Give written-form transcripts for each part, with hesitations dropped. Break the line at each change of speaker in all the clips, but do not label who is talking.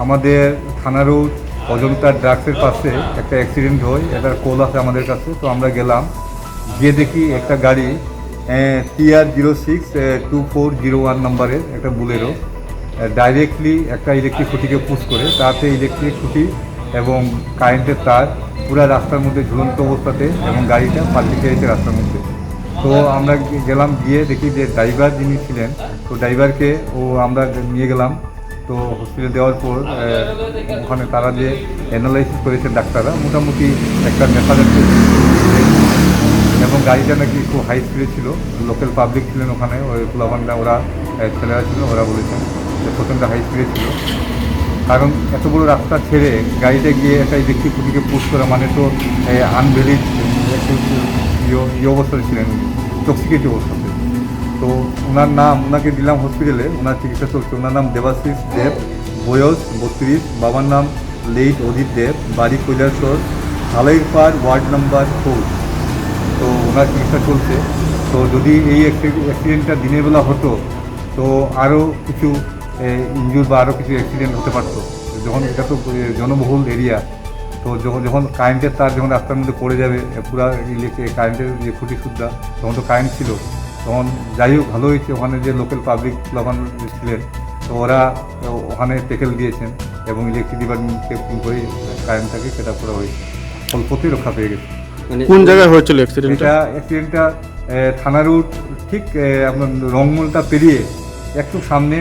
আমাদের থানা রোড অজন্তা ড্রাগসের পাশে একটা অ্যাক্সিডেন্ট হয়, এটার কল আছে আমাদের কাছে। তো আমরা গেলাম, গিয়ে দেখি একটা গাড়ি TR06-2401 নাম্বারের একটা বুলেরো ডাইরেক্টলি একটা ইলেকট্রিক খুঁটিকে পুশ করে, তাতে ইলেকট্রিক খুঁটি এবং কারেন্টের তার পুরো রাস্তার মধ্যে ঝুলন্ত অবস্থাতে, এবং গাড়িটা পাল্টে খেয়েছে রাস্তার মধ্যে। তো আমরা গেলাম, গিয়ে দেখি যে ড্রাইভার যিনি ছিলেন, তো ড্রাইভারকে আমরা নিয়ে গেলাম। তো হসপিটালে দেওয়ার পর ওখানে তারা যে অ্যানালাইসিস করেছেন ডাক্তাররা, মোটামুটি একটা নেশা যাচ্ছে এবং গাড়িটা নাকি খুব হাই স্পিডে ছিল। লোকাল পাবলিক ছিলেন ওখানে, ওই ফুলাভান্ডা ওরা ছেলেরা ছিল, ওরা বলেছেন যে প্রচণ্ড হাই স্পিডে ছিল। কারণ এত বড় রাস্তা ছেড়ে গাড়িটা গিয়ে একটা ইলেকট্রিক খুঁটিকে পুশ করা মানে তো আনভ্যালিড অবস্থায় ছিলেন, টক্সিকেটি অবস্থাতে। তো ওনাকে দিলাম হসপিটালে, ওনার চিকিৎসা চলছে। ওনার নাম দেবাশিস দেব, বয়স 32, বাবার নাম লেইট অজিত দেব, বাড়ি কৈলাসর, আলাইরপাড়, ওয়ার্ড নাম্বার 4। তো ওনার চিকিৎসা চলছে। তো যদি এই অ্যাক্সিডেন্টটা দিনের বেলা হতো তো আরও কিছু ইনজুর বা আরও কিছু অ্যাক্সিডেন্ট হতে পারতো। যখন এটা তো জনবহুল এরিয়া, তো যখন কারেন্টের তার যখন রাস্তার মধ্যে পড়ে যাবে পুরো কারেন্টের যে খুঁটি সুদ্ধা, তখন তো কারেন্ট ছিল। তখন যাই হোক ভালো হয়েছে, ওখানে যে লোকাল পাবলিক ছিলেন, তো ওরা ওখানে টেকেল দিয়েছেন এবং ইলেকট্রিক ডিপার্টমেন্টকে ফোন করে কারেন্টটাকে সেটা করা হয়েছে, অল্পতেই রক্ষা পেয়ে গেছে।
কোন জায়গায় হয়েছিল অ্যাক্সিডেন্টটা?
অ্যাক্সিডেন্টটা থানা রোড ঠিক আপনার রংমলটা পেরিয়ে একটু সামনে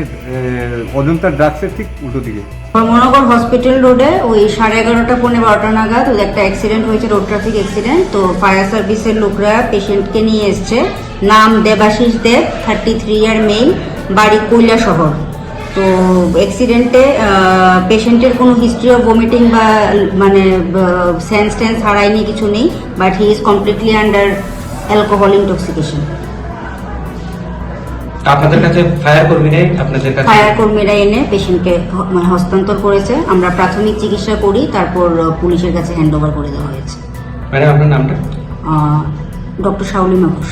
অজন্তা ড্রাগসের ঠিক উল্টো দিকে
ধর্মনগর হসপিটাল রোডে ওই 11:30-12 নাগাদ ওই একটা অ্যাক্সিডেন্ট হয়েছে, রোড ট্রাফিক অ্যাক্সিডেন্ট। তো ফায়ার সার্ভিসের লোকরা পেশেন্টকে নিয়ে এসছে। নাম দেবাশিস দেব, 33 ইয়ার মেল, বাড়ি কৈলাসহর। তো অ্যাক্সিডেন্টে পেশেন্টের কোনো হিস্ট্রি অফ ভমিটিং বা মানে সেন্স টেন্স হারায়নি, কিছু নেই, but he is completely under alcohol intoxication.
আপনাদের কাছে ফায়ার কর্মীরা
এনে পেশেন্টকে হস্তান্তর করেছে। আমরা প্রাথমিক চিকিৎসা করি, তারপর পুলিশের কাছে হ্যান্ড ওভার করে দেওয়া হয়েছে।
ম্যাডাম, আপনার নামটা?
ডক্টর শাওলি মাকুশ।